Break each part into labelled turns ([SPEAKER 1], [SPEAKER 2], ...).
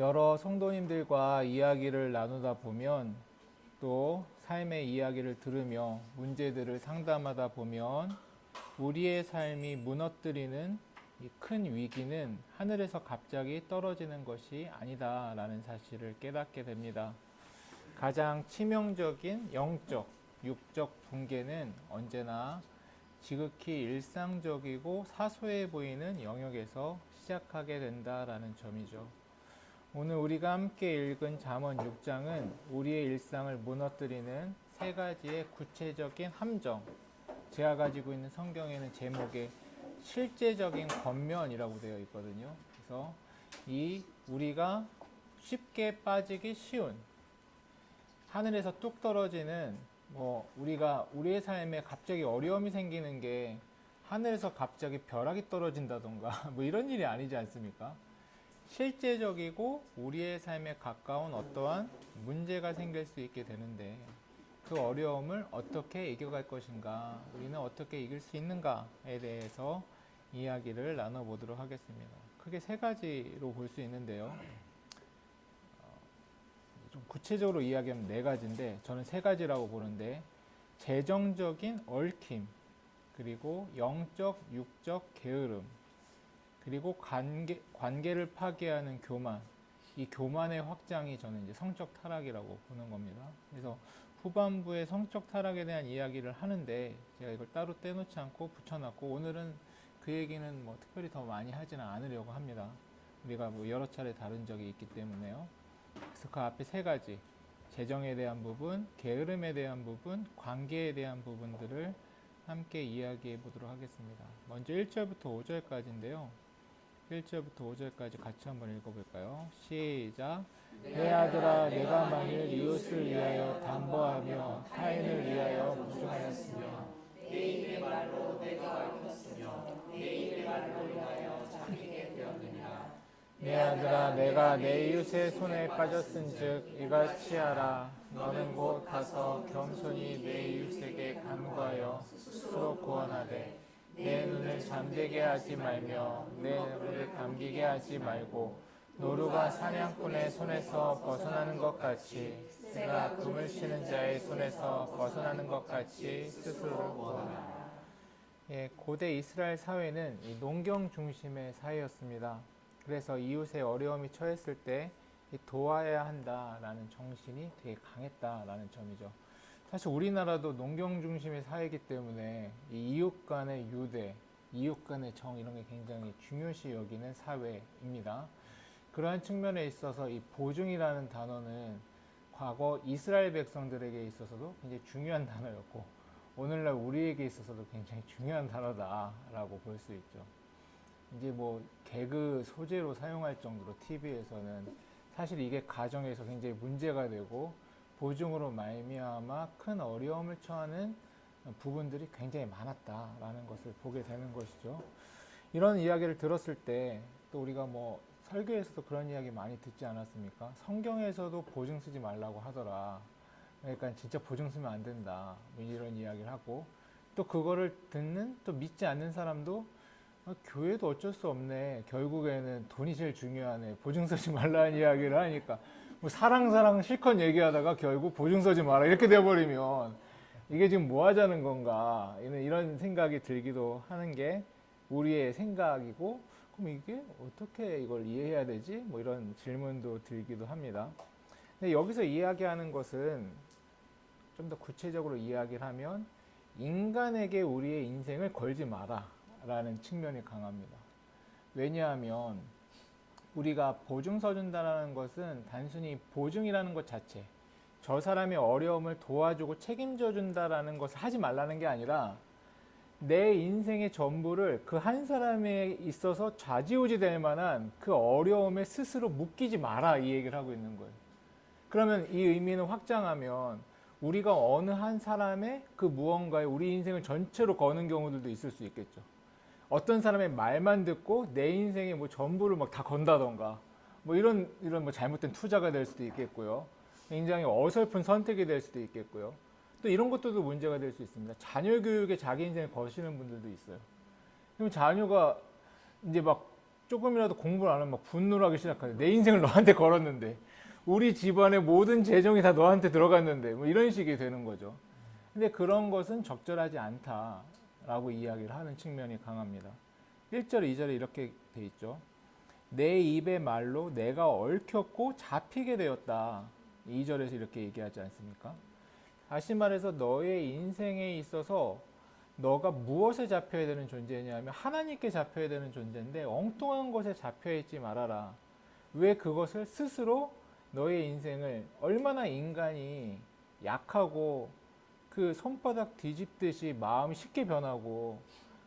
[SPEAKER 1] 여러 성도님들과 이야기를 나누다 보면 또 삶의 이야기를 들으며 문제들을 상담하다 보면 우리의 삶이 무너뜨리는 이 큰 위기는 하늘에서 갑자기 떨어지는 것이 아니다라는 사실을 깨닫게 됩니다. 가장 치명적인 영적, 육적 붕괴는 언제나 지극히 일상적이고 사소해 보이는 영역에서 시작하게 된다라는 점이죠. 오늘 우리가 함께 읽은 잠언 6장은 우리의 일상을 무너뜨리는 세 가지의 구체적인 함정, 제가 가지고 있는 성경에는 제목에 실제적인 겉면이라고 되어 있거든요. 그래서 이 우리가 쉽게 빠지기 쉬운 하늘에서 뚝 떨어지는 우리가 우리의 삶에 갑자기 어려움이 생기는 게 하늘에서 갑자기 벼락이 떨어진다던가 이런 일이 아니지 않습니까? 실제적이고 우리의 삶에 가까운 어떠한 문제가 생길 수 있게 되는데 그 어려움을 어떻게 이겨갈 것인가, 우리는 어떻게 이길 수 있는가에 대해서 이야기를 나눠보도록 하겠습니다. 크게 세 가지로 볼 수 있는데요. 좀 구체적으로 이야기하면 네 가지인데 저는 세 가지라고 보는데, 재정적인 얽힘, 그리고 영적, 육적 게으름, 그리고 관계를 파괴하는 교만, 이 교만의 확장이 저는 이제 성적 타락이라고 보는 겁니다. 그래서 후반부에 성적 타락에 대한 이야기를 하는데 제가 이걸 따로 떼놓지 않고 붙여놨고, 오늘은 그 얘기는 특별히 더 많이 하지는 않으려고 합니다. 우리가 여러 차례 다룬 적이 있기 때문에요. 그래서 그 앞에 세 가지, 재정에 대한 부분, 게으름에 대한 부분, 관계에 대한 부분들을 함께 이야기해 보도록 하겠습니다. 먼저 1절부터 5절까지인데요. 1절부터 5절까지 같이 한번 읽어볼까요? 시작. 내 아들아, 내가 만일 이웃을 위하여 담보하며 타인을 위하여 부정하였으며 내 입의 말로 내가 얽혔으며 내 입의 말로 인하여 잡히게 되었느니라. 내 아들아, 내가 내 이웃의 손에 빠졌은즉 이같이 하라. 너는 곧 가서 겸손히 내 이웃에게 간구하여 스스로 구원하되 내 눈을 잠들게 하지 말며 내 눈을 감기게 하지 말고, 노루가 사냥꾼의 손에서 벗어나는 것 같이 새가 그물 치는 자의 손에서 벗어나는 것 같이 스스로 구원하라. 고대 이스라엘 사회는 이 농경 중심의 사회였습니다. 그래서 이웃의 어려움이 처했을 때 도와야 한다라는 정신이 되게 강했다라는 점이죠. 사실 우리나라도 농경 중심의 사회이기 때문에 이 이웃 간의 유대, 이웃 간의 정, 이런 게 굉장히 중요시 여기는 사회입니다. 그러한 측면에 있어서 이 보증이라는 단어는 과거 이스라엘 백성들에게 있어서도 굉장히 중요한 단어였고, 오늘날 우리에게 있어서도 굉장히 중요한 단어다라고 볼 수 있죠. 이제 개그 소재로 사용할 정도로 TV에서는 사실 이게 가정에서 굉장히 문제가 되고 보증으로 말미암아 큰 어려움을 처하는 부분들이 굉장히 많았다라는 것을 보게 되는 것이죠. 이런 이야기를 들었을 때 또 우리가 설교에서도 그런 이야기 많이 듣지 않았습니까? 성경에서도 보증 쓰지 말라고 하더라. 그러니까 진짜 보증 쓰면 안 된다. 이런 이야기를 하고, 또 그거를 듣는 또 믿지 않는 사람도 교회도 어쩔 수 없네. 결국에는 돈이 제일 중요하네. 보증 쓰지 말라는 이야기를 하니까 사랑 실컷 얘기하다가 결국 보증 서지 마라 이렇게 돼버리면 이게 지금 뭐 하자는 건가, 이런 생각이 들기도 하는 게 우리의 생각이고, 그럼 이게 어떻게 이걸 이해해야 되지? 이런 질문도 들기도 합니다. 근데 여기서 이야기하는 것은 좀 더 구체적으로 이야기를 하면 인간에게 우리의 인생을 걸지 마라 라는 측면이 강합니다. 왜냐하면 우리가 보증 서준다는 것은 단순히 보증이라는 것 자체, 저 사람의 어려움을 도와주고 책임져 준다라는 것을 하지 말라는 게 아니라 내 인생의 전부를 그 한 사람에 있어서 좌지우지 될 만한 그 어려움에 스스로 묶이지 마라, 이 얘기를 하고 있는 거예요. 그러면 이 의미는 확장하면 우리가 어느 한 사람의 그 무언가에 우리 인생을 전체로 거는 경우들도 있을 수 있겠죠. 어떤 사람의 말만 듣고 내 인생의 전부를 다 건다던가, 이런 잘못된 투자가 될 수도 있겠고요. 굉장히 어설픈 선택이 될 수도 있겠고요. 또 이런 것들도 문제가 될 수 있습니다. 자녀 교육에 자기 인생을 거시는 분들도 있어요. 그럼 자녀가 이제 조금이라도 공부를 안 하면 막 분노를 하기 시작하죠. 내 인생을 너한테 걸었는데, 우리 집안의 모든 재정이 다 너한테 들어갔는데, 뭐 이런 식이 되는 거죠. 근데 그런 것은 적절하지 않다라고 이야기를 하는 측면이 강합니다. 1절, 2절에 이렇게 돼 있죠. 내 입의 말로 내가 얽혔고 잡히게 되었다. 2절에서 이렇게 얘기하지 않습니까? 다시 말해서 너의 인생에 있어서 너가 무엇에 잡혀야 되는 존재냐면 하나님께 잡혀야 되는 존재인데 엉뚱한 것에 잡혀 있지 말아라. 왜 그것을 스스로 너의 인생을 얼마나 인간이 약하고 그 손바닥 뒤집듯이 마음이 쉽게 변하고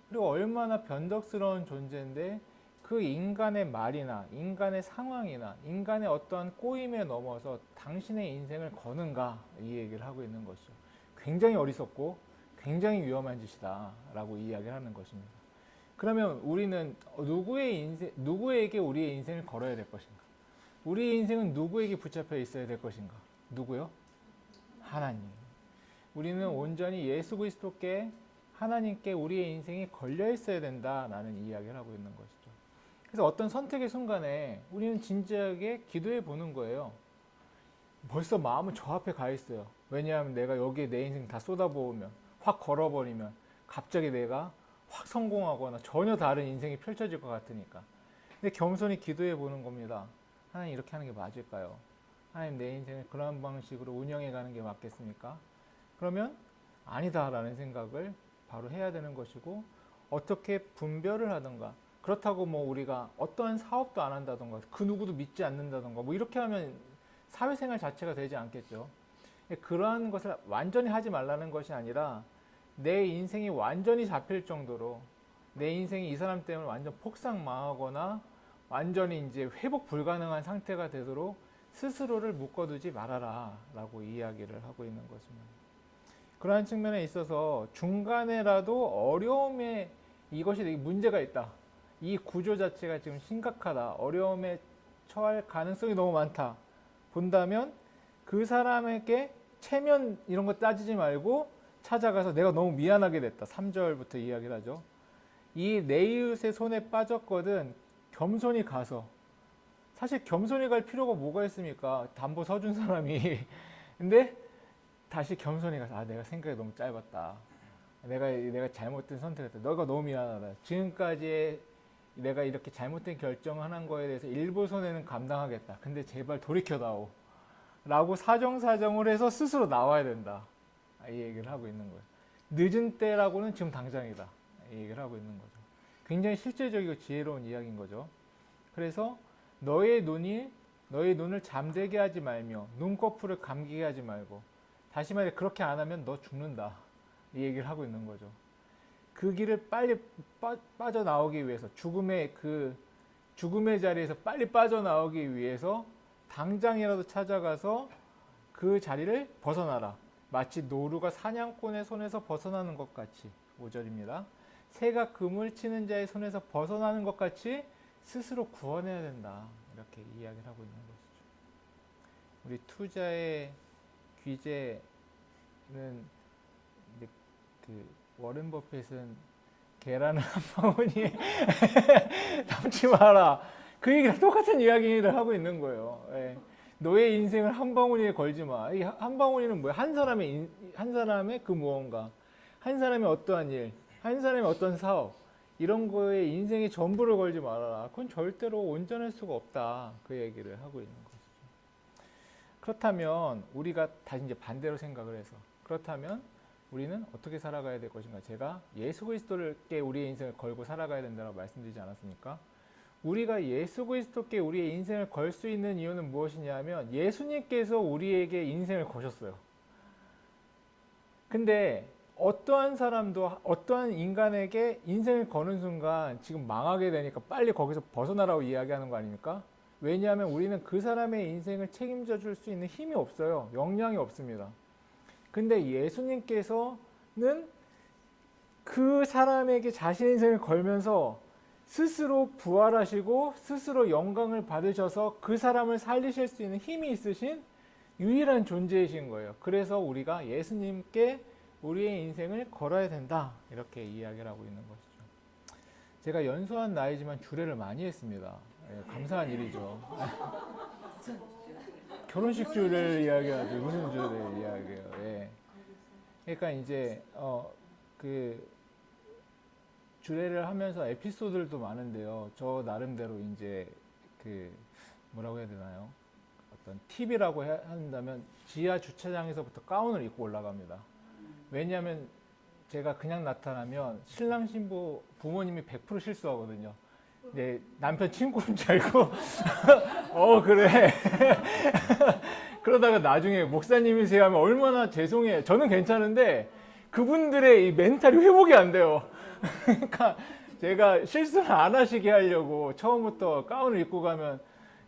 [SPEAKER 1] 그리고 얼마나 변덕스러운 존재인데 그 인간의 말이나 인간의 상황이나 인간의 어떠한 꼬임에 넘어서 당신의 인생을 거는가 이 얘기를 하고 있는 것이죠. 굉장히 어리석고 굉장히 위험한 짓이다 라고 이야기를 하는 것입니다. 그러면 우리는 누구에게 우리의 인생을 걸어야 될 것인가? 우리의 인생은 누구에게 붙잡혀 있어야 될 것인가? 누구요? 하나님. 우리는 온전히 예수 그리스도께 하나님께 우리의 인생이 걸려 있어야 된다라는 이야기를 하고 있는 것이죠. 그래서 어떤 선택의 순간에 우리는 진지하게 기도해 보는 거예요. 벌써 마음은 저 앞에 가 있어요. 왜냐하면 내가 여기에 내 인생 다 쏟아부으면 확 걸어버리면 갑자기 내가 확 성공하거나 전혀 다른 인생이 펼쳐질 것 같으니까. 근데 겸손히 기도해 보는 겁니다. 하나님 이렇게 하는 게 맞을까요? 하나님 내 인생을 그런 방식으로 운영해 가는 게 맞겠습니까? 그러면 아니다라는 생각을 바로 해야 되는 것이고 어떻게 분별을 하든가 그렇다고 뭐 우리가 어떠한 사업도 안 한다던가 그 누구도 믿지 않는다던가 뭐 이렇게 하면 사회생활 자체가 되지 않겠죠. 그러한 것을 완전히 하지 말라는 것이 아니라 내 인생이 완전히 잡힐 정도로 내 인생이 이 사람 때문에 완전 폭삭 망하거나 완전히 이제 회복 불가능한 상태가 되도록 스스로를 묶어두지 말아라 라고 이야기를 하고 있는 것입니다. 그러한 측면에 있어서 중간에라도 어려움에 이것이 되게 문제가 있다. 이 구조 자체가 지금 심각하다. 어려움에 처할 가능성이 너무 많다. 본다면 그 사람에게 체면 이런 거 따지지 말고 찾아가서 내가 너무 미안하게 됐다. 3절부터 이야기를 하죠. 이 내 이웃의 손에 빠졌거든 겸손히 가서 사실 겸손히 갈 필요가 뭐가 있습니까? 담보 서준 사람이 근데 다시 겸손히 가서 내가 생각이 너무 짧았다. 내가 잘못된 선택을 했다. 너가 너무 미안하다. 지금까지 내가 이렇게 잘못된 결정을 한 거에 대해서 일부 손해는 감당하겠다. 근데 제발 돌이켜다오. 라고 사정사정을 해서 스스로 나와야 된다. 이 얘기를 하고 있는 거예요. 늦은 때라고는 지금 당장이다. 이 얘기를 하고 있는 거죠. 굉장히 실제적이고 지혜로운 이야기인 거죠. 그래서 너의 눈을 잠들게 하지 말며 눈꺼풀을 감기게 하지 말고 다시 말해 그렇게 안 하면 너 죽는다. 이 얘기를 하고 있는 거죠. 그 길을 빨리 빠져나오기 위해서 죽음의 자리에서 빨리 빠져나오기 위해서 당장이라도 찾아가서 그 자리를 벗어나라. 마치 노루가 사냥꾼의 손에서 벗어나는 것 같이 5절입니다. 새가 그물 치는 자의 손에서 벗어나는 것 같이 스스로 구원해야 된다. 이렇게 이야기를 하고 있는 것이죠. 우리 투자의 귀재는 그 워렌 버핏은 계란을 한 방울이 담지 마라. 그 얘기랑 똑같은 이야기를 하고 있는 거예요. 예. 너의 인생을 한 방울이에 걸지 마. 이 한 방울이는 뭐야? 한 사람의 그 무언가, 한 사람의 어떠한 일, 한 사람의 어떤 사업 이런 거에 인생의 전부를 걸지 말아라. 그건 절대로 온전할 수가 없다. 그 얘기를 하고 있는 것이죠. 그렇다면 우리가 다시 이제 반대로 생각을 해서 그렇다면 우리는 어떻게 살아가야 될 것인가? 제가 예수 그리스도께 우리의 인생을 걸고 살아가야 된다고 말씀드리지 않았습니까? 우리가 예수 그리스도께 우리의 인생을 걸 수 있는 이유는 무엇이냐면 예수님께서 우리에게 인생을 거셨어요. 근데 어떠한 사람도 어떠한 인간에게 인생을 거는 순간 지금 망하게 되니까 빨리 거기서 벗어나라고 이야기하는 거 아닙니까? 왜냐하면 우리는 그 사람의 인생을 책임져 줄 수 있는 힘이 없어요. 역량이 없습니다. 근데 예수님께서는 그 사람에게 자신의 인생을 걸면서 스스로 부활하시고 스스로 영광을 받으셔서 그 사람을 살리실 수 있는 힘이 있으신 유일한 존재이신 거예요. 그래서 우리가 예수님께 우리의 인생을 걸어야 된다. 이렇게 이야기를 하고 있는 것이죠. 제가 연소한 나이지만 주례를 많이 했습니다. 예, 감사한 일이죠. 결혼식 주례를 이야기하죠. 무슨 주례를 이야기해요. 예. 그러니까 이제 그 주례를 하면서 에피소드들도 많은데요. 저 나름대로 이제 그 뭐라고 해야 되나요? 어떤 팁이라고 한다면 지하 주차장에서부터 가운을 입고 올라갑니다. 왜냐하면 제가 그냥 나타나면 신랑 신부 부모님이 100% 실수하거든요. 네, 남편 친구인 줄 알고 그래. 그러다가 나중에 목사님이세요 하면 얼마나 죄송해요. 저는 괜찮은데 그분들의 이 멘탈이 회복이 안 돼요. 그러니까 제가 실수를 안 하시게 하려고 처음부터 가운을 입고 가면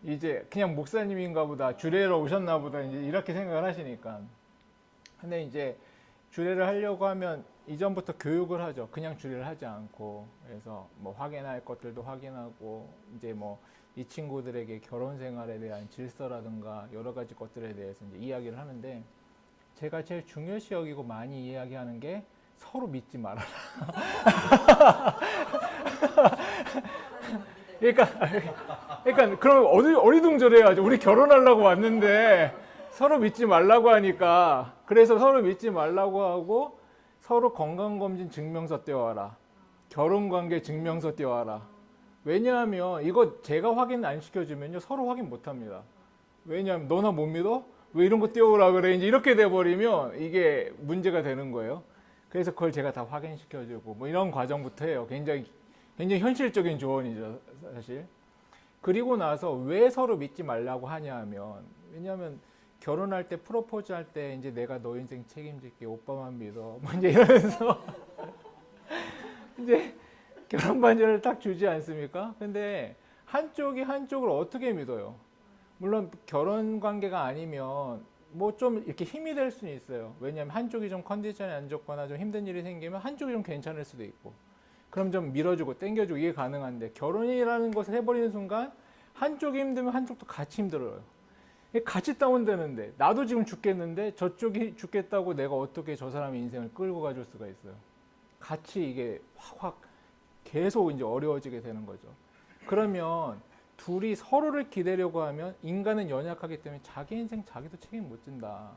[SPEAKER 1] 이제 그냥 목사님인가 보다, 주례로 오셨나 보다, 이제 이렇게 생각을 하시니까. 근데 이제 주례를 하려고 하면 이전부터 교육을 하죠. 그냥 주례를 하지 않고. 그래서 뭐 확인할 것들도 확인하고, 이제 뭐 이 친구들에게 결혼 생활에 대한 질서라든가 여러 가지 것들에 대해서 이제 이야기를 하는데, 제가 제일 중요시 여기고 많이 이야기하는 게 서로 믿지 말아라. 그러니까 그럼 어리둥절해야죠. 우리 결혼하려고 왔는데 서로 믿지 말라고 하니까, 그래서 서로 믿지 말라고 하고 서로 건강검진 증명서 떼어와라. 결혼관계 증명서 떼어와라. 왜냐하면 이거 제가 확인 안 시켜주면요 서로 확인 못합니다. 왜냐하면 너나 못 믿어? 왜 이런 거 떼어오라 그래? 이제 이렇게 돼버리면 이게 문제가 되는 거예요. 그래서 그걸 제가 다 확인시켜주고 뭐 이런 과정부터 해요. 굉장히 현실적인 조언이죠, 사실. 그리고 나서 왜 서로 믿지 말라고 하냐 하면, 왜냐하면 결혼할 때 프로포즈 할 때 이제 내가 너 인생 책임질게, 오빠만 믿어, 뭐 이제 이러면서 이제 결혼 반지를 딱 주지 않습니까? 근데 한쪽이 한쪽을 어떻게 믿어요? 물론 결혼 관계가 아니면 뭐 좀 이렇게 힘이 될 수는 있어요. 왜냐하면 한쪽이 좀 컨디션이 안 좋거나 좀 힘든 일이 생기면 한쪽이 좀 괜찮을 수도 있고, 그럼 좀 밀어주고 당겨주고 이게 가능한데, 결혼이라는 것을 해버리는 순간 한쪽이 힘들면 한쪽도 같이 힘들어요. 같이 다운되는데, 나도 지금 죽겠는데 저쪽이 죽겠다고 내가 어떻게 저 사람의 인생을 끌고 가줄 수가 있어요. 같이 이게 확 계속 이제 어려워지게 되는 거죠. 그러면 둘이 서로를 기대려고 하면 인간은 연약하기 때문에 자기 인생 자기도 책임 못 진다.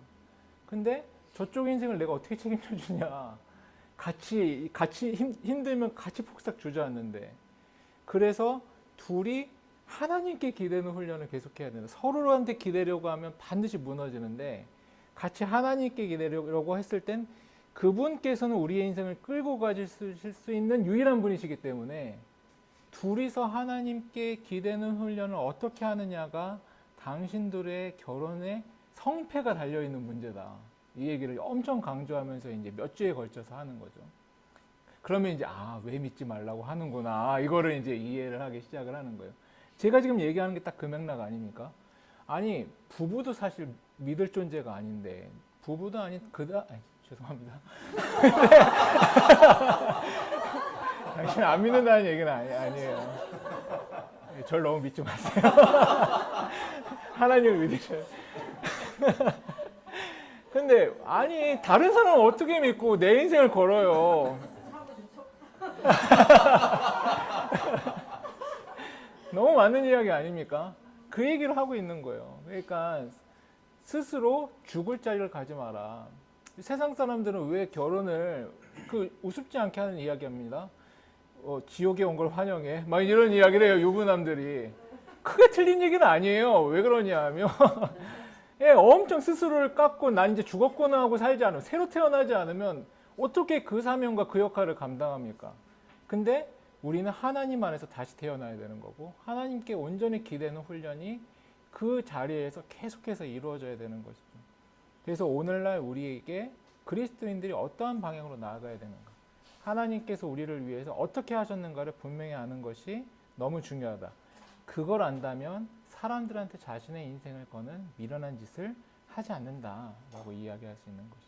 [SPEAKER 1] 근데 저쪽 인생을 내가 어떻게 책임져 주냐. 같이 힘들면 같이 폭삭 주저앉는데. 그래서 둘이 하나님께 기대는 훈련을 계속해야 된다. 서로한테 기대려고 하면 반드시 무너지는데, 같이 하나님께 기대려고 했을 땐 그분께서는 우리의 인생을 끌고 가실 수 있는 유일한 분이시기 때문에, 둘이서 하나님께 기대는 훈련을 어떻게 하느냐가 당신들의 결혼의 성패가 달려있는 문제다. 이 얘기를 엄청 강조하면서 이제 몇 주에 걸쳐서 하는 거죠. 그러면 이제 왜 믿지 말라고 하는구나, 이거를 이제 이해를 하기 시작을 하는 거예요. 제가 지금 얘기하는 게 딱 그 맥락 아닙니까? 아니, 부부도 사실 믿을 존재가 아닌데, 부부도 아닌 죄송합니다. 당신 안 믿는다는 얘기는 아니에요. 절 너무 믿지 마세요. 하나님을 믿으셔요. 근데 아니, 다른 사람은 어떻게 믿고 내 인생을 걸어요. 너무 많은 이야기 아닙니까? 그 얘기를 하고 있는 거예요. 그러니까 스스로 죽을 자리를 가지 마라. 세상 사람들은 왜 결혼을 우습지 않게 하는 이야기합니다. 지옥에 온 걸 환영해, 막 이런 이야기를 해요, 유부남들이. 크게 틀린 얘기는 아니에요. 왜 그러냐 하면 예, 엄청 스스로를 깎고 난 이제 죽었구나 하고 살지 않으면, 새로 태어나지 않으면 어떻게 그 사명과 그 역할을 감당합니까? 근데 우리는 하나님 안에서 다시 태어나야 되는 거고, 하나님께 온전히 기대는 훈련이 그 자리에서 계속해서 이루어져야 되는 것이죠. 그래서 오늘날 우리에게 그리스도인들이 어떠한 방향으로 나아가야 되는가, 하나님께서 우리를 위해서 어떻게 하셨는가를 분명히 아는 것이 너무 중요하다. 그걸 안다면 사람들한테 자신의 인생을 거는 미련한 짓을 하지 않는다라고 이야기할 수 있는 것이죠.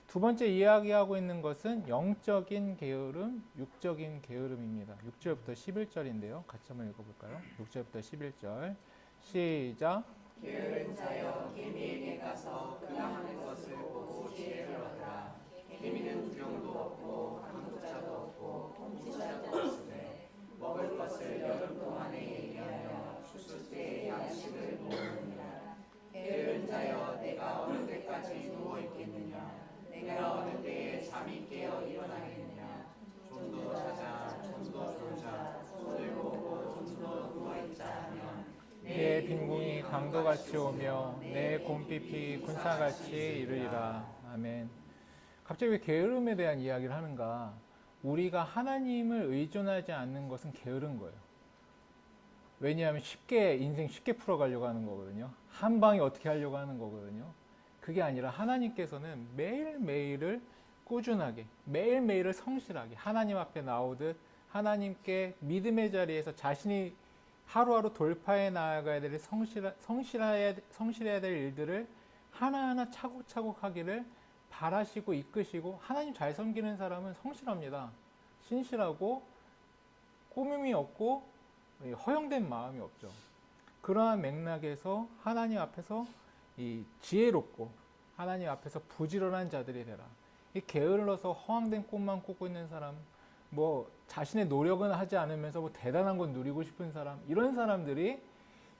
[SPEAKER 1] 두 번째 이야기하고 있는 것은 영적인 게으름, 육적인 게으름입니다. 6절부터 11절인데요. 같이 한번 읽어볼까요? 6절부터 11절 시작.
[SPEAKER 2] 게으른 자여, 개미에게 가서 그가 하는 것을 보고 지혜를 얻으라. 개미는 두령도 없고 한국자도 없고 통치자도 없으되 먹을 것을 여름 동안에 예비하며 추수 때에 양식을 모으느니라. 게으른 자여 내가 어느 때까지 누워 있겠느냐. 내가 어느 때에 잠이 깨어 일어나겠느냐. 좀 더 자자, 좀 더 졸자, 손을 보고 좀 더 누워 있자 하면
[SPEAKER 1] 내 빈궁이 강도같이 오며 내 곰핍이 군사같이 이르리라. 아멘. 갑자기 왜 게으름에 대한 이야기를 하는가? 우리가 하나님을 의존하지 않는 것은 게으른 거예요. 왜냐하면 인생 쉽게 풀어가려고 하는 거거든요. 한 방에 어떻게 하려고 하는 거거든요. 그게 아니라 하나님께서는 매일매일을 꾸준하게, 매일매일을 성실하게 하나님 앞에 나오듯 하나님께 믿음의 자리에서 자신이 하루하루 돌파해 나아가야 될 성실해야 될 일들을 하나하나 차곡차곡 하기를 바라시고 이끄시고, 하나님 잘 섬기는 사람은 성실합니다. 신실하고 꾸밈이 없고 허영된 마음이 없죠. 그러한 맥락에서 하나님 앞에서 이 지혜롭고 하나님 앞에서 부지런한 자들이 되라. 이 게을러서 허황된 꿈만 꾸고 있는 사람, 뭐 자신의 노력은 하지 않으면서 뭐 대단한 건 누리고 싶은 사람, 이런 사람들이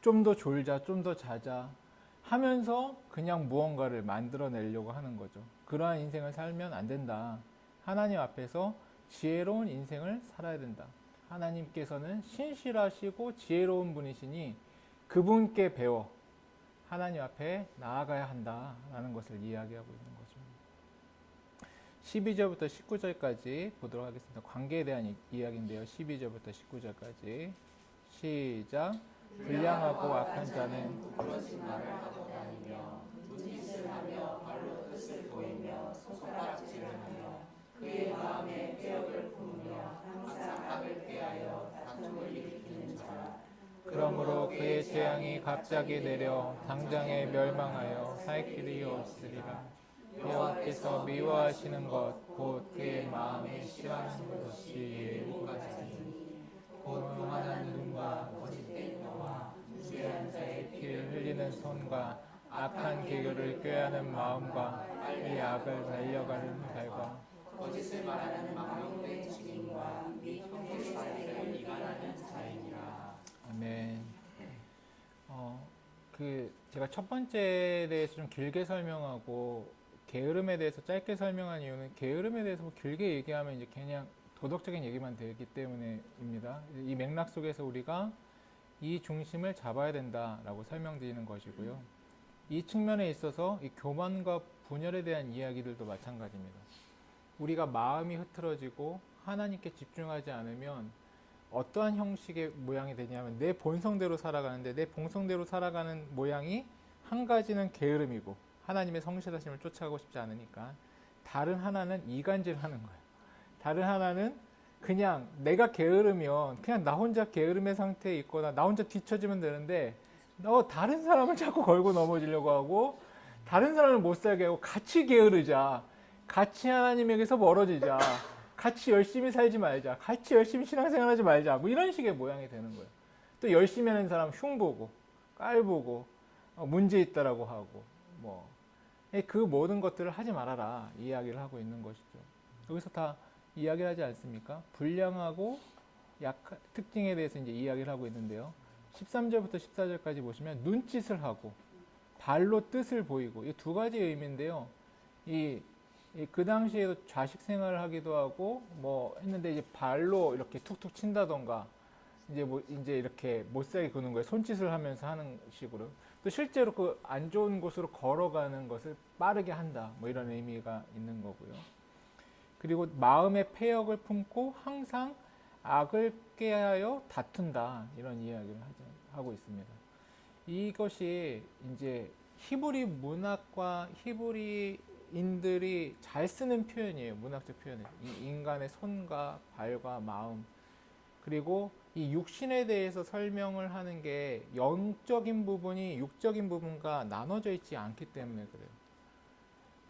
[SPEAKER 1] 좀 더 졸자, 좀 더 자자 하면서 그냥 무언가를 만들어내려고 하는 거죠. 그러한 인생을 살면 안 된다. 하나님 앞에서 지혜로운 인생을 살아야 된다. 하나님께서는 신실하시고 지혜로운 분이시니 그분께 배워 하나님 앞에 나아가야 한다라는 것을 이야기하고 있는 거죠. 12절부터 19절까지 보도록 하겠습니다. 관계에 대한 이야기인데요. 12절부터 19절까지 시작. 불량하고 악한 자는
[SPEAKER 2] 부러진 말을 하고 다니며 눈짓을 하며 발로 뜻을 보이며 손가락질을 하며 그의 마음에 패역을 품으며 항상 악을 꾀하여 다툼을 일으키는 자라.
[SPEAKER 1] 그러므로 그의 재앙이 갑자기 내려 당장에 멸망하여 살 길이 없으리라. 여호와께서 미워하시는 것 곧 그의 마음에 싫어하는 것이 일곱 가지니 곧 교만한 눈과 거짓된 혀와 무죄한 자의 피를 흘리는 손과 악한 계교를 꾀하는 마음과 빨리 악을 달려가는 발과
[SPEAKER 2] 거짓을 말하는 망령된 증인과 및 형제 사이를 이간하는 자이니라.
[SPEAKER 1] 아멘. 제가 첫 번째에 대해서 좀 길게 설명하고 게으름에 대해서 짧게 설명한 이유는 게으름에 대해서 뭐 길게 얘기하면 이제 그냥 도덕적인 얘기만 되기 때문입니다. 이 맥락 속에서 우리가 이 중심을 잡아야 된다라고 설명드리는 것이고요. 이 측면에 있어서 이 교만과 분열에 대한 이야기들도 마찬가지입니다. 우리가 마음이 흐트러지고 하나님께 집중하지 않으면 어떠한 형식의 모양이 되냐면 내 본성대로 살아가는데, 내 본성대로 살아가는 모양이 한 가지는 게으름이고 하나님의 성실하심을 쫓아가고 싶지 않으니까, 다른 하나는 이간질하는 거예요. 다른 하나는 그냥 내가 게으르면 그냥 나 혼자 게으름의 상태에 있거나 나 혼자 뒤처지면 되는데 다른 사람을 자꾸 걸고 넘어지려고 하고 다른 사람을 못 살게 하고 같이 게으르자, 같이 하나님에게서 멀어지자, 같이 열심히 살지 말자, 같이 열심히 신앙생활하지 말자, 뭐 이런 식의 모양이 되는 거예요. 또 열심히 하는 사람 흉보고 깔보고 문제 있다라고 하고 그 모든 것들을 하지 말아라 이야기를 하고 있는 것이죠. 여기서 다 이야기를 하지 않습니까? 불량하고 약한 특징에 대해서 이제 이야기를 하고 있는데요. 13절부터 14절까지 보시면 눈짓을 하고 발로 뜻을 보이고, 이 두 가지 의미인데요. 그 당시에도 좌식 생활을 하기도 하고 했는데 이제 발로 이렇게 툭툭 친다던가 이제 이렇게 못살게 구는 거예요. 손짓을 하면서 하는 식으로. 또 실제로 그 안 좋은 곳으로 걸어가는 것을 빠르게 한다, 이런 의미가 있는 거고요. 그리고 마음의 패역을 품고 항상 악을 꾀하여 다툰다, 이런 이야기를 하고 있습니다. 이것이 이제 히브리 문학과 히브리인들이 잘 쓰는 표현이에요. 문학적 표현은 인간의 손과 발과 마음, 그리고 이 육신에 대해서 설명을 하는 게 영적인 부분이 육적인 부분과 나눠져 있지 않기 때문에 그래요.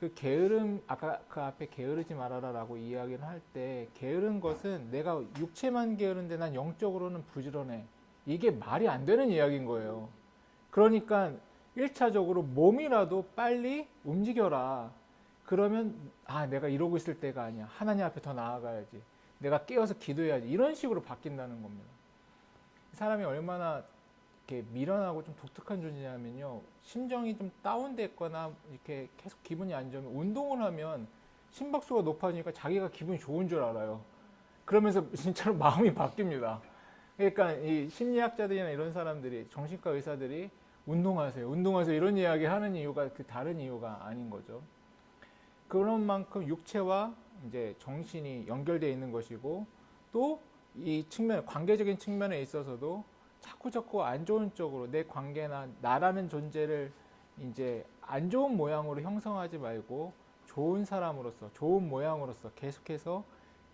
[SPEAKER 1] 그 게으름, 아까 그 앞에 게으르지 말아라 라고 이야기를 할 때, 게으른 것은 내가 육체만 게으른데 난 영적으로는 부지런해, 이게 말이 안 되는 이야기인 거예요. 그러니까 1차적으로 몸이라도 빨리 움직여라. 그러면 내가 이러고 있을 때가 아니야, 하나님 앞에 더 나아가야지, 내가 깨어서 기도해야지. 이런 식으로 바뀐다는 겁니다. 사람이 얼마나 이렇게 미련하고 좀 독특한 존재냐면요. 심정이 좀 다운됐거나 이렇게 계속 기분이 안 좋으면 운동을 하면 심박수가 높아지니까 자기가 기분이 좋은 줄 알아요. 그러면서 진짜로 마음이 바뀝니다. 그러니까 이 심리학자들이나 이런 사람들이, 정신과 의사들이 운동하세요, 운동하세요 이런 이야기 하는 이유가 그 다른 이유가 아닌 거죠. 그런 만큼 육체와 이제 정신이 연결되어 있는 것이고, 또 이 측면, 관계적인 측면에 있어서도 자꾸 안 좋은 쪽으로 내 관계나 나라는 존재를 이제 안 좋은 모양으로 형성하지 말고 좋은 사람으로서, 좋은 모양으로서 계속해서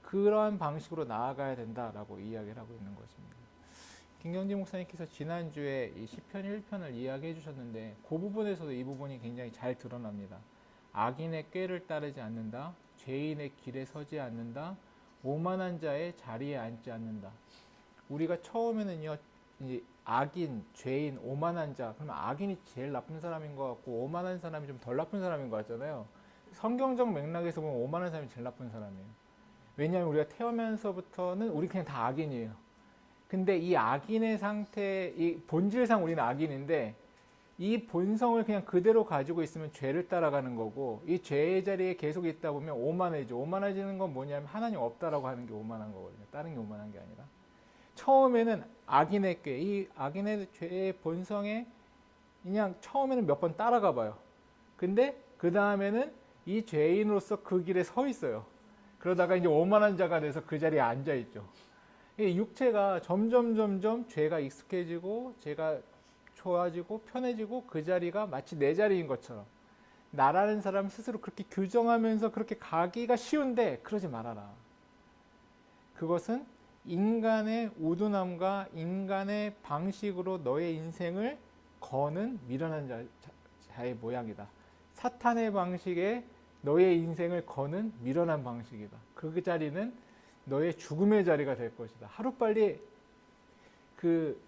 [SPEAKER 1] 그러한 방식으로 나아가야 된다라고 이야기를 하고 있는 것입니다. 김경지 목사님께서 지난주에 이 시편 1편을 이야기해 주셨는데, 그 부분에서도 이 부분이 굉장히 잘 드러납니다. 악인의 꾀를 따르지 않는다, 죄인의 길에 서지 않는다, 오만한 자의 자리에 앉지 않는다. 우리가 처음에는요, 이제 악인, 죄인, 오만한 자, 그러면 악인이 제일 나쁜 사람인 것 같고 오만한 사람이 좀 덜 나쁜 사람인 것 같잖아요. 성경적 맥락에서 보면 오만한 사람이 제일 나쁜 사람이에요. 왜냐하면 우리가 태어나면서부터는 우리 그냥 다 악인이에요. 근데 이 악인의 상태, 이 본질상 우리는 악인인데, 이 본성을 그냥 그대로 가지고 있으면 죄를 따라가는 거고, 이 죄의 자리에 계속 있다 보면 오만해져. 오만해지는 건 뭐냐면 하나님 없다라고 하는 게 오만한 거거든요. 다른 게 오만한 게 아니라. 처음에는 악인의 꾀, 이 악인의 죄의 본성에 그냥 처음에는 몇 번 따라가 봐요. 근데 그 다음에는 이 죄인으로서 그 길에 서 있어요. 그러다가 이제 오만한 자가 돼서 그 자리에 앉아 있죠. 이 육체가 점점 죄가 익숙해지고 죄가 좋아지고 편해지고 그 자리가 마치 내 자리인 것처럼, 나라는 사람 스스로 그렇게 규정하면서 그렇게 가기가 쉬운데 그러지 말아라. 그것은 인간의 우둔함과 인간의 방식으로 너의 인생을 거는 미련한 자의 모양이다. 사탄의 방식에 너의 인생을 거는 미련한 방식이다. 그 자리는 너의 죽음의 자리가 될 것이다. 하루빨리 그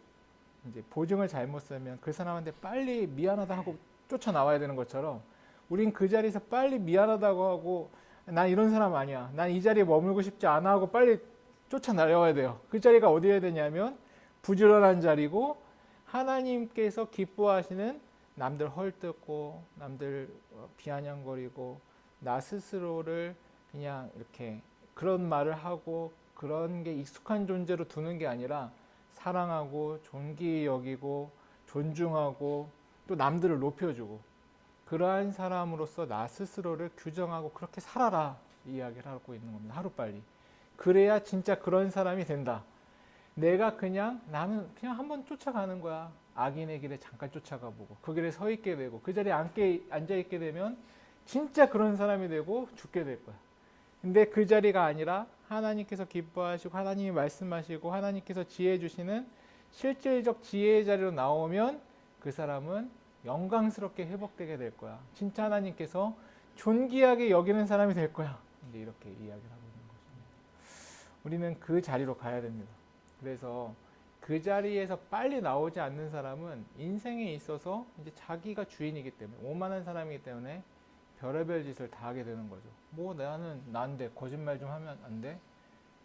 [SPEAKER 1] 이제 보증을 잘못 쓰면 그 사람한테 빨리 미안하다 하고 쫓아나와야 되는 것처럼, 우린 그 자리에서 빨리 미안하다고 하고 난 이런 사람 아니야, 난 이 자리에 머물고 싶지 않아 하고 빨리 쫓아내려와야 돼요. 그 자리가 어디여야 되냐면 부지런한 자리고, 하나님께서 기뻐하시는, 남들 헐뜯고 남들 비아냥거리고 나 스스로를 그냥 이렇게 그런 말을 하고 그런 게 익숙한 존재로 두는 게 아니라 사랑하고 존귀히 여기고 존중하고 또 남들을 높여주고, 그러한 사람으로서 나 스스로를 규정하고 그렇게 살아라, 이 이야기를 하고 있는 겁니다. 하루빨리. 그래야 진짜 그런 사람이 된다. 내가 그냥, 나는 그냥 한번 쫓아가는 거야. 악인의 길에 잠깐 쫓아가 보고 그 길에 서 있게 되고 그 자리에 앉아 있게 되면 진짜 그런 사람이 되고 죽게 될 거야. 근데 그 자리가 아니라 하나님께서 기뻐하시고 하나님이 말씀하시고 하나님께서 지혜 주시는 실질적 지혜의 자리로 나오면 그 사람은 영광스럽게 회복되게 될 거야. 진짜 하나님께서 존귀하게 여기는 사람이 될 거야. 이제 이렇게 이야기를 하고 있는 것입니다. 우리는 그 자리로 가야 됩니다. 그래서 그 자리에서 빨리 나오지 않는 사람은 인생에 있어서 이제 자기가 주인이기 때문에, 오만한 사람이기 때문에 별의별 짓을 다 하게 되는 거죠. 뭐 나는 난데 거짓말 좀 하면 안 돼?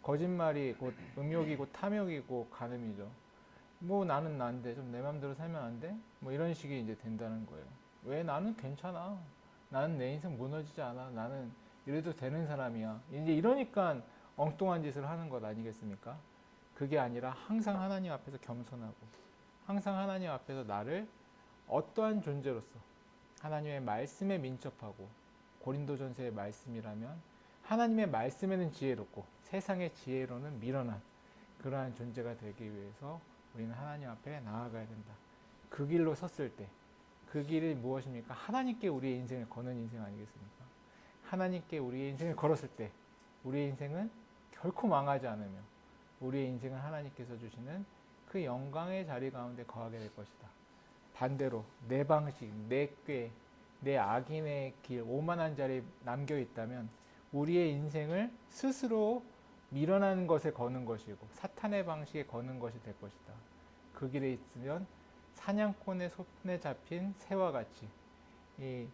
[SPEAKER 1] 거짓말이 곧 음욕이고 탐욕이고 간음이죠. 뭐 나는 난데 좀 내 맘대로 살면 안 돼? 뭐 이런 식이 이제 된다는 거예요. 왜? 나는 괜찮아. 나는 내 인생 무너지지 않아. 나는 이래도 되는 사람이야. 이제 이러니까 엉뚱한 짓을 하는 것 아니겠습니까? 그게 아니라 항상 하나님 앞에서 겸손하고, 항상 하나님 앞에서 나를 어떠한 존재로서 하나님의 말씀에 민첩하고, 고린도전서의 말씀이라면 하나님의 말씀에는 지혜롭고 세상의 지혜로는 미련한 그러한 존재가 되기 위해서 우리는 하나님 앞에 나아가야 된다. 그 길로 섰을 때, 그 길이 무엇입니까? 하나님께 우리의 인생을 거는 인생 아니겠습니까? 하나님께 우리의 인생을 걸었을 때 우리의 인생은 결코 망하지 않으며 우리의 인생은 하나님께서 주시는 그 영광의 자리 가운데 거하게 될 것이다. 반대로 내 방식, 내 꾀, 내 악인의 길, 오만한 자리에 남겨 있다면 우리의 인생을 스스로 미련한 것에 거는 것이고 사탄의 방식에 거는 것이 될 것이다. 그 길에 있으면 사냥꾼의 손에 잡힌 새와 같이, 이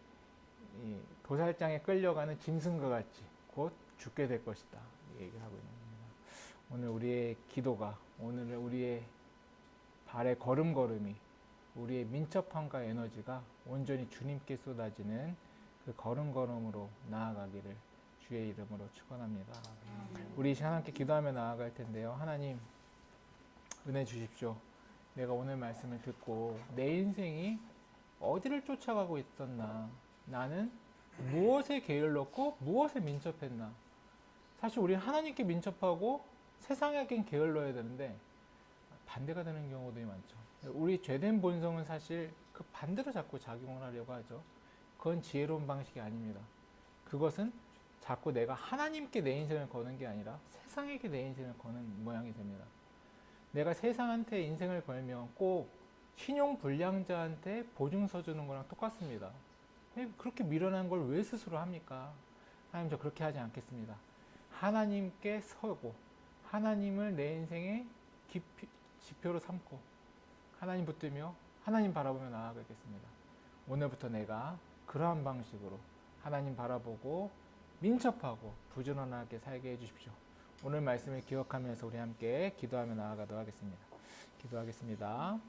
[SPEAKER 1] 도살장에 끌려가는 짐승과 같이 곧 죽게 될 것이다. 이 얘기를 하고 있는 겁니다. 오늘 우리의 기도가, 오늘 우리의 발의 걸음걸음이, 우리의 민첩함과 에너지가 온전히 주님께 쏟아지는 그 걸음걸음으로 나아가기를 주의 이름으로 축원합니다. 우리 이 시간 함께 기도하며 나아갈 텐데요. 하나님 은혜 주십시오. 내가 오늘 말씀을 듣고 내 인생이 어디를 쫓아가고 있었나, 나는 무엇에 게을렀고 무엇에 민첩했나. 사실 우리는 하나님께 민첩하고 세상에겐 게을러야 되는데 반대가 되는 경우들이 많죠. 우리 죄된 본성은 사실 그 반대로 자꾸 작용을 하려고 하죠. 그건 지혜로운 방식이 아닙니다. 그것은 자꾸 내가 하나님께 내 인생을 거는 게 아니라 세상에게 내 인생을 거는 모양이 됩니다. 내가 세상한테 인생을 걸면 꼭 신용불량자한테 보증서 주는 거랑 똑같습니다. 그렇게 미련한 걸 왜 스스로 합니까? 하나님, 저 그렇게 하지 않겠습니다. 하나님께 서고 하나님을 내 인생의 지표로 삼고 하나님 붙들며 하나님 바라보며 나아가겠습니다. 오늘부터 내가 그러한 방식으로 하나님 바라보고 민첩하고 부지런하게 살게 해주십시오. 오늘 말씀을 기억하면서 우리 함께 기도하며 나아가도록 하겠습니다. 기도하겠습니다.